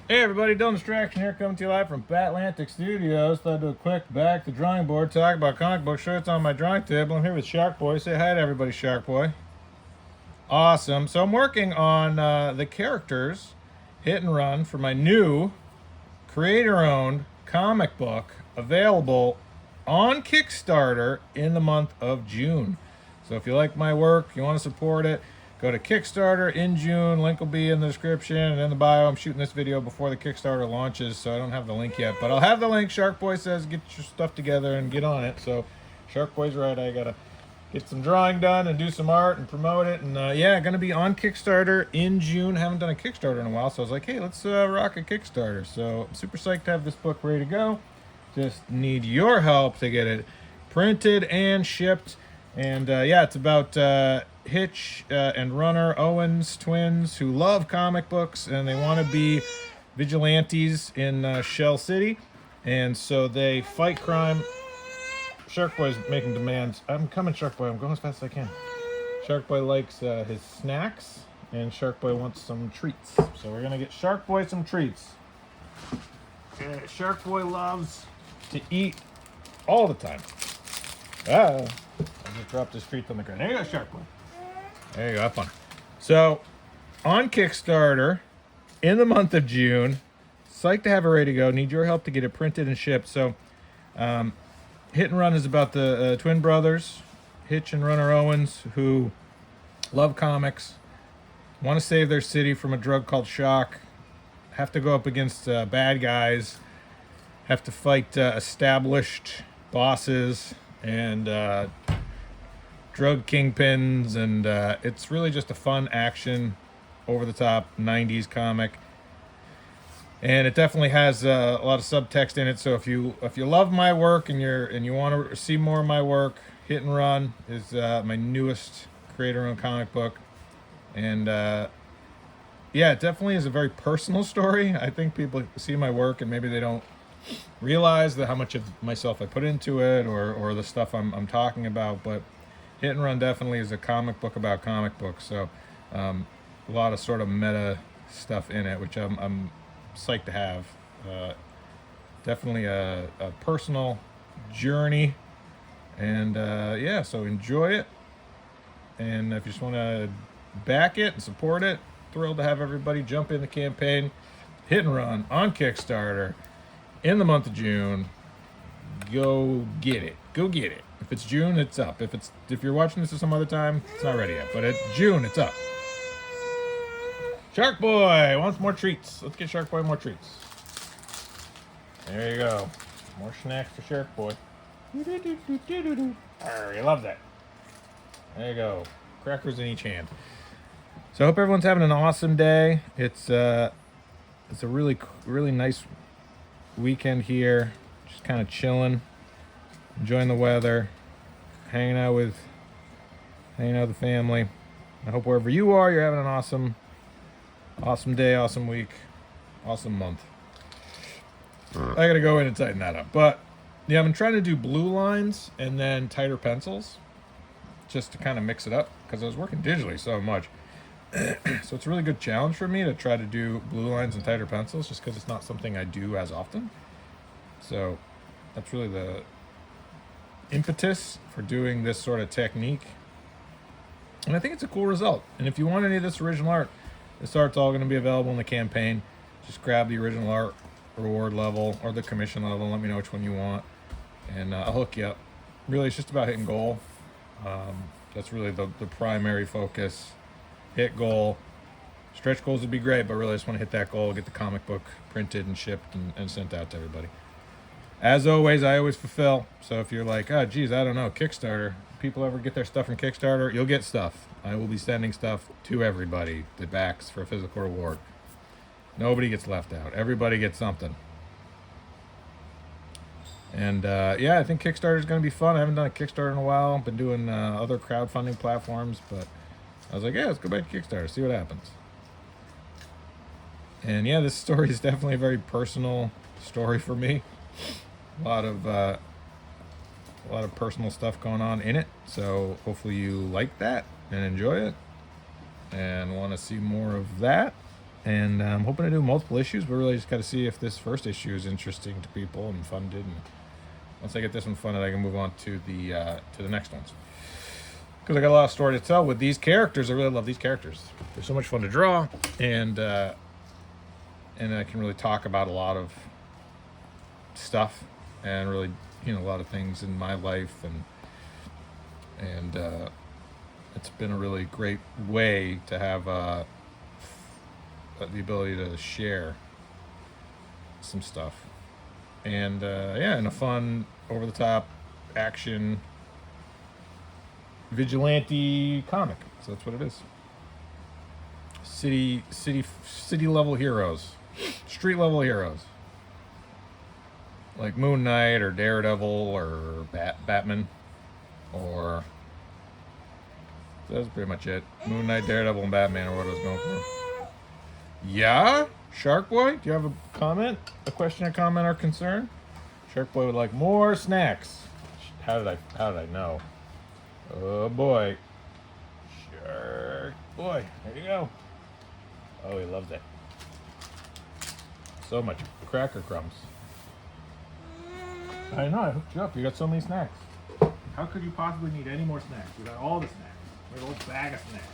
Hey everybody, Dylan Distraction here, coming to you live from Batlantic Studios. Thought I'd do a quick back to the drawing board, talk about comic book shirts on my drawing table. I'm here with Shark Boy. Say hi to everybody, Shark Boy. Awesome. So I'm working on the characters, hit and run, for my new creator-owned comic book available on Kickstarter in the month of June. So if you like my work, you want to support it, go to Kickstarter in June. Link will be in the description and in the bio. I'm shooting this video before the Kickstarter launches, so I don't have the link yet, but I'll have the link. Shark Boy says get your stuff together and get on it. So Shark Boy's right. I gotta get some drawing done and do some art and promote it. And yeah, gonna be on Kickstarter in June. Haven't done a Kickstarter in a while, so I was like, hey, let's rock a Kickstarter. So I'm super psyched to have this book ready to go. Just need your help to get it printed and shipped. And yeah, it's about Hitch and Runner Owens, twins who love comic books and they want to be vigilantes in Shell City. And so they fight crime. Shark Boy's making demands. I'm coming, Shark Boy. I'm going as fast as I can. Shark Boy likes his snacks, and Shark Boy wants some treats. So we're going to get Shark Boy some treats. Shark Boy loves to eat all the time. I just dropped his treats on the ground. There you go, Shark Boy. There you go, have fun. So, on Kickstarter, in the month of June, psyched to have it ready to go. Need your help to get it printed and shipped. So, Hit and Run is about the twin brothers, Hitch and Runner Owens, who love comics, want to save their city from a drug called shock, have to go up against bad guys, have to fight established bosses and drug kingpins, and it's really just a fun action, over-the-top 90s comic. And it definitely has a lot of subtext in it. So if you love my work and you want to see more of my work, Hit and Run is my newest creator-owned comic book. And yeah, it definitely is a very personal story. I think people see my work and maybe they don't realize how much of myself I put into it, or the stuff I'm talking about. But Hit and Run definitely is a comic book about comic books. So a lot of sort of meta stuff in it, which I'm psyched to have. Definitely a personal journey, and yeah, so enjoy it. And if you just want to back it and support it, thrilled to have everybody jump in the campaign. Hit and Run on Kickstarter in the month of June. Go get it. Go get it. If it's June, it's up. If you're watching this at some other time, it's not ready yet. But it's June, it's up. Shark Boy wants more treats. Let's get Shark Boy more treats. There you go. More snacks for Shark Boy. Arr, you love that. There you go. Crackers in each hand. So I hope everyone's having an awesome day. It's a really nice weekend here. Just kind of chilling, enjoying the weather, hanging out with the family. I hope wherever you are, you're having an awesome day, awesome week, awesome month. I gotta go in and tighten that up. But yeah, I've been trying to do blue lines and then tighter pencils just to kind of mix it up because I was working digitally so much. So it's a really good challenge for me to try to do blue lines and tighter pencils just because it's not something I do as often. So that's really the impetus for doing this sort of technique. And I think it's a cool result. And if you want any of this original art, this art's all going to be available in the campaign. Just grab the original art reward level or the commission level. Let me know which one you want, and I'll hook you up. Really, it's just about hitting goal. That's really the primary focus. Hit goal. Stretch goals would be great, but really I just want to hit that goal, get the comic book printed and shipped and sent out to everybody. As always, I always fulfill. So if you're like, oh geez, I don't know, Kickstarter, people ever get their stuff from Kickstarter, you'll get stuff. I will be sending stuff to everybody that backs for a physical reward. Nobody gets left out. Everybody gets something. And yeah, I think Kickstarter is going to be fun. I haven't done a Kickstarter in a while. I've been doing other crowdfunding platforms, but I was like, yeah, let's go back to Kickstarter, see what happens. And yeah, this story is definitely a very personal story for me. A lot of personal stuff going on in it. So hopefully you like that and enjoy it and want to see more of that. And I'm hoping to do multiple issues, but really just got to see if this first issue is interesting to people and funded. And once I get this one funded, I can move on to the next ones. Because I got a lot of story to tell with these characters. I really love these characters. They're so much fun to draw, and I can really talk about a lot of stuff and really, a lot of things in my life, and it's been a really great way to have the ability to share some stuff, and and a fun, over the top action vigilante comic. So that's what it is. City level heroes, street level heroes, like Moon Knight or Daredevil or Batman, or that's pretty much it. Moon Knight, Daredevil, and Batman are what I was going for. Yeah, Shark Boy, do you have a comment, a question, a comment, or concern? Shark Boy would like more snacks. How did I know? Oh boy, Shark Boy, there you go. Oh, he loves it. So much cracker crumbs. I know, I hooked you up. You got so many snacks. How could you possibly need any more snacks? We got all the snacks. We got a whole bag of snacks.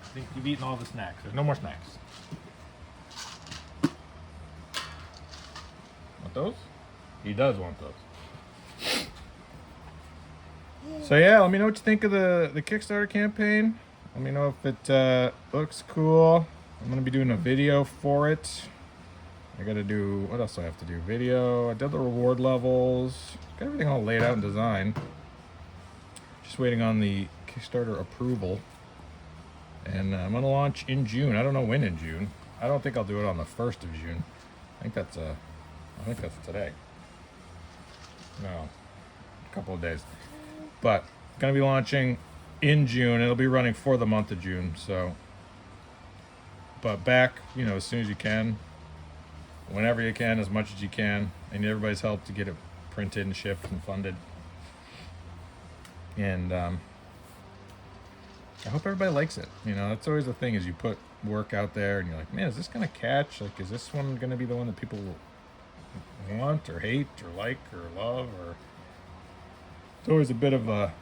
I think you've eaten all the snacks. There's no more snacks. Want those? He does want those. So yeah, let me know what you think of the Kickstarter campaign. Let me know if it looks cool. I'm going to be doing a video for it. I got to do, what else do I have to do? Video, I did the reward levels. Got everything all laid out and designed. Just waiting on the Kickstarter approval. And I'm going to launch in June. I don't know when in June. I don't think I'll do it on the 1st of June. I think that's today. No, a couple of days. But going to be launching in June. It'll be running for the month of June. So, but back, as soon as you can, whenever you can, as much as you can. I need everybody's help to get it printed and shipped and funded. And I hope everybody likes it. That's always the thing, is you put work out there and you're like, man, is this going to catch? Like, is this one going to be the one that people want or hate or like or love? Or it's always a bit of a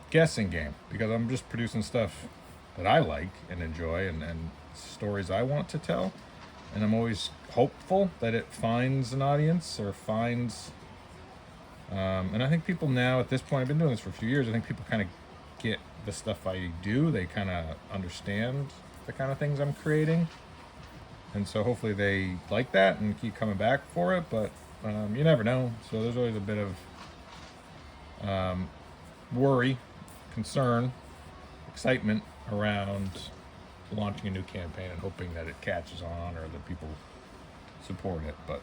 guessing game, because I'm just producing stuff that I like and enjoy, and stories I want to tell. And I'm always hopeful that it finds an audience, or finds... and I think people now, at this point, I've been doing this for a few years, I think people kind of get the stuff I do. They kind of understand the kind of things I'm creating. And so hopefully they like that and keep coming back for it. But you never know. So there's always a bit of worry, concern, excitement around launching a new campaign and hoping that it catches on, or that people support it. But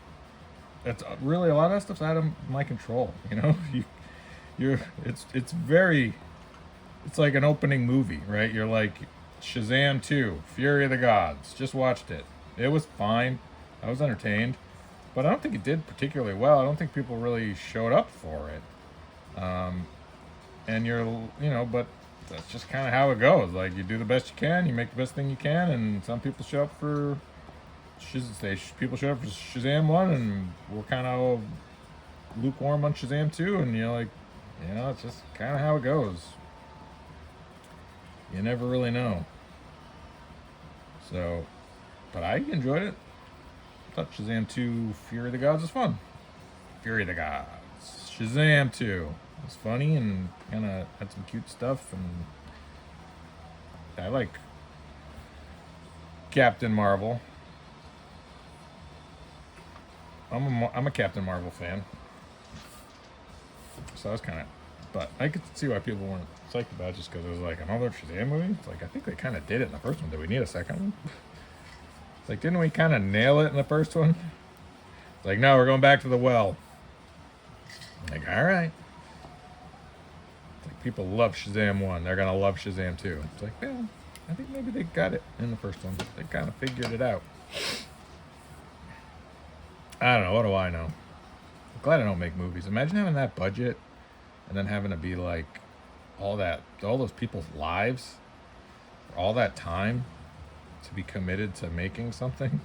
that's really, a lot of that stuff's out of my control. It's like an opening movie, right? You're like, Shazam 2, Fury of the Gods, just watched it. It was fine. I was entertained, but I don't think it did particularly well. I don't think people really showed up for it. And but that's just kind of how it goes. Like, you do the best you can, you make the best thing you can, and some people show up for people show up for Shazam 1, and we're kind of lukewarm on Shazam 2, and it's just kind of how it goes. You never really know. So, but I enjoyed it. I thought Shazam 2 Fury of the Gods was fun. Fury of the Gods. Shazam 2 was funny and kind of had some cute stuff, and I like Captain Marvel. I'm a Captain Marvel fan. So I was kind of, but I could see why people weren't psyched about it, just because it was like another Shazam movie. It's like, I think they kind of did it in the first one. Did we need a second one? It's like, didn't we kind of nail it in the first one? It's like, no, we're going back to the well. I'm like, all right. It's like, people love Shazam 1. They're going to love Shazam 2. It's like, well, I think maybe they got it in the first one. They kind of figured it out. I don't know. What do I know? I'm glad I don't make movies. Imagine having that budget and then having to be like all those people's lives, all that time to be committed to making something.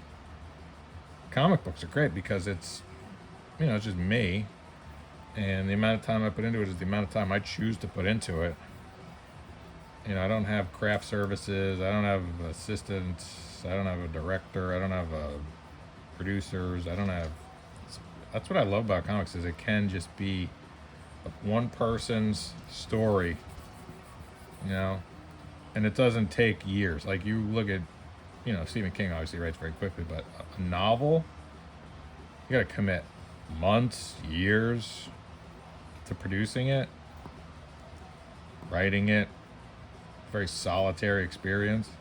Comic books are great because it's, it's just me, and the amount of time I put into it is the amount of time I choose to put into it. I don't have craft services, I don't have assistants, I don't have a director, I don't have producers, that's what I love about comics, is it can just be one person's story, and it doesn't take years. Like, you look at, Stephen King obviously writes very quickly, but a novel, you gotta commit months, years to producing it, writing it. Very solitary experience.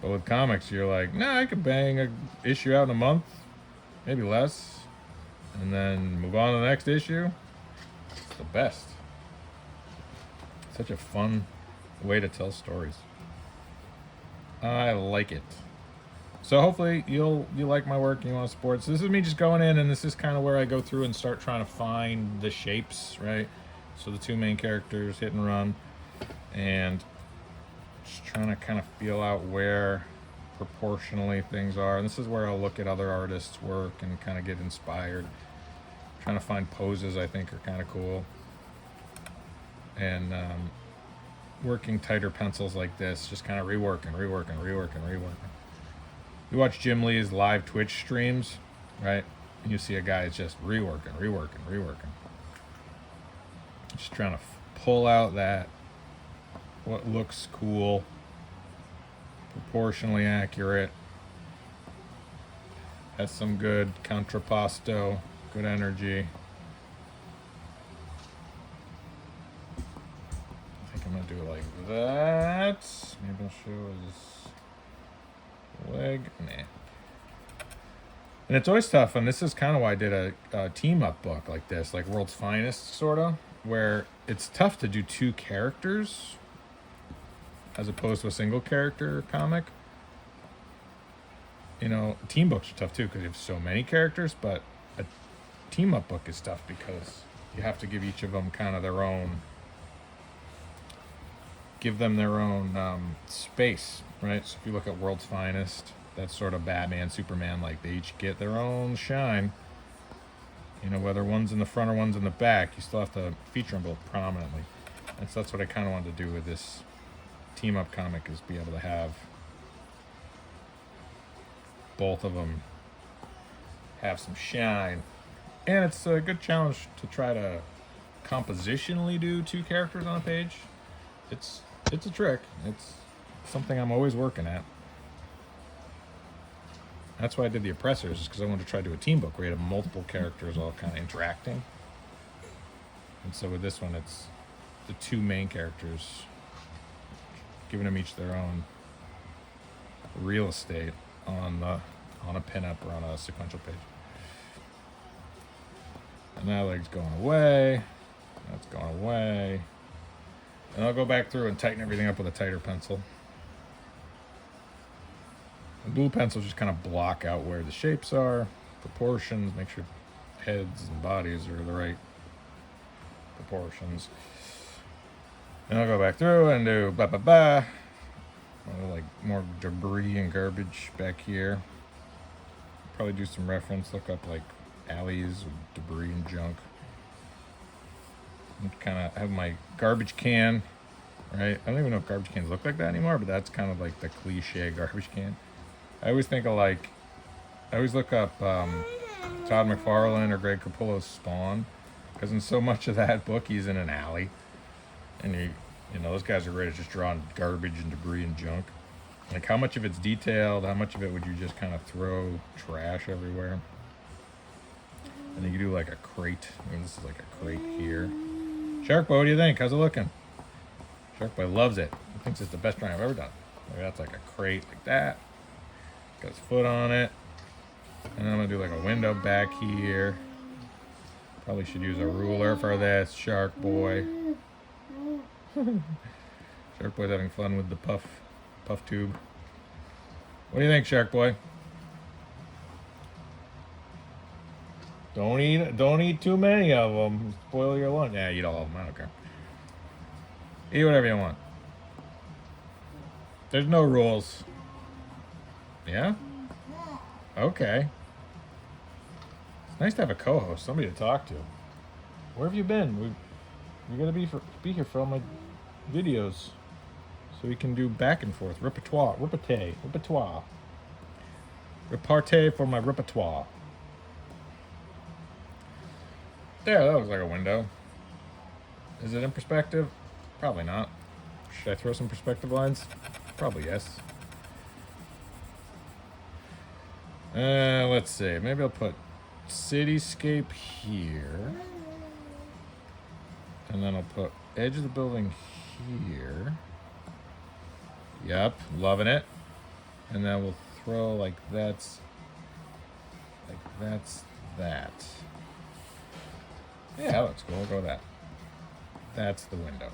But with comics, you're like, I could bang a issue out in a month, maybe less, and then move on to the next issue. It's the best. Such a fun way to tell stories. I like it. So hopefully you like my work and you want to support. So this is me just going in, and this is kind of where I go through and start trying to find the shapes, right? So the two main characters, hit and run, and just trying to kind of feel out where proportionally things are. And this is where I'll look at other artists' work and kind of get inspired. Trying to find poses I think are kind of cool. And working tighter pencils like this, just kind of reworking. You watch Jim Lee's live Twitch streams, right? And you see a guy that's just reworking. Just trying to pull out what looks cool, proportionally accurate, has some good contrapposto, good energy. I think I'm gonna do it like that. Maybe I'll show his leg. Nah. And it's always tough, and this is kind of why I did a team-up book like this, like World's Finest, sort of, where it's tough to do two characters as opposed to a single character comic. Team books are tough too because you have so many characters, but a team-up book is tough because you have to give each of them kind of their own, space, right? So if you look at World's Finest, that's sort of Batman, Superman, like they each get their own shine. Whether one's in the front or one's in the back, you still have to feature them both prominently. And so that's what I kind of wanted to do with this team-up comic, is be able to have both of them have some shine. And it's a good challenge to try to compositionally do two characters on a page. It's a trick. It's something I'm always working at. That's why I did the Oppressors, is because I wanted to try to do a team book where you have multiple characters all kind of interacting. And so with this one, it's the two main characters, giving them each their own real estate on a pinup or on a sequential page. And that leg's going away. That's going away. And I'll go back through and tighten everything up with a tighter pencil. The blue pencils just kind of block out where the shapes are, proportions, make sure heads and bodies are the right proportions. And I'll go back through and do like more debris and garbage back here. Probably do some reference, look up like alleys with debris and junk. And kind of have my garbage can, right? I don't even know if garbage cans look like that anymore, but that's kind of like the cliche garbage can. I always think of I always look up Todd McFarlane or Greg Capullo's Spawn, because in so much of that book he's in an alley, and those guys are great at just drawing garbage and debris and junk. Like, how much of it's detailed, how much of it would you just kind of throw trash everywhere? And then you do like a crate. This is like a crate here. Shark Boy, what do you think? How's it looking? Shark Boy loves it. He thinks it's the best drawing I've ever done. Like, that's like a crate like that. Got his foot on it. And then I'm gonna do like a window back here. Probably should use a ruler for this. Shark Boy. Shark Boy's having fun with the puff tube. What do you think, Shark Boy? Don't eat too many of them. Spoil your lunch. Yeah, eat all of them. I don't care. Eat whatever you want. There's no rules. Yeah? Okay. It's nice to have a co-host, somebody to talk to. Where have you been? You're gonna be here for all my videos, so we can do back and forth repertoire for my repertoire. There, that looks like a window. Is it in perspective? Probably not. Should I throw some perspective lines? Probably yes. Let's see. Maybe I'll put cityscape here. And then I'll put edge of the building here. Yep, loving it. And then we'll throw like that's that. Yeah, that looks cool. We'll go with that. That's the window.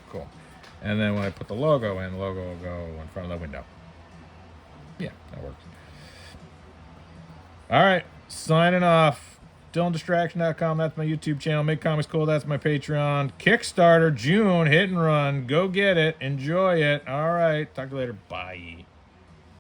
Cool. And then when I put the logo in, the logo will go in front of the window. Yeah, that works. All right, signing off. DylanDistraction.com, that's my YouTube channel. Make Comics Cool, that's my Patreon. Kickstarter June, hit and run. Go get it. Enjoy it. All right, talk to you later. Bye.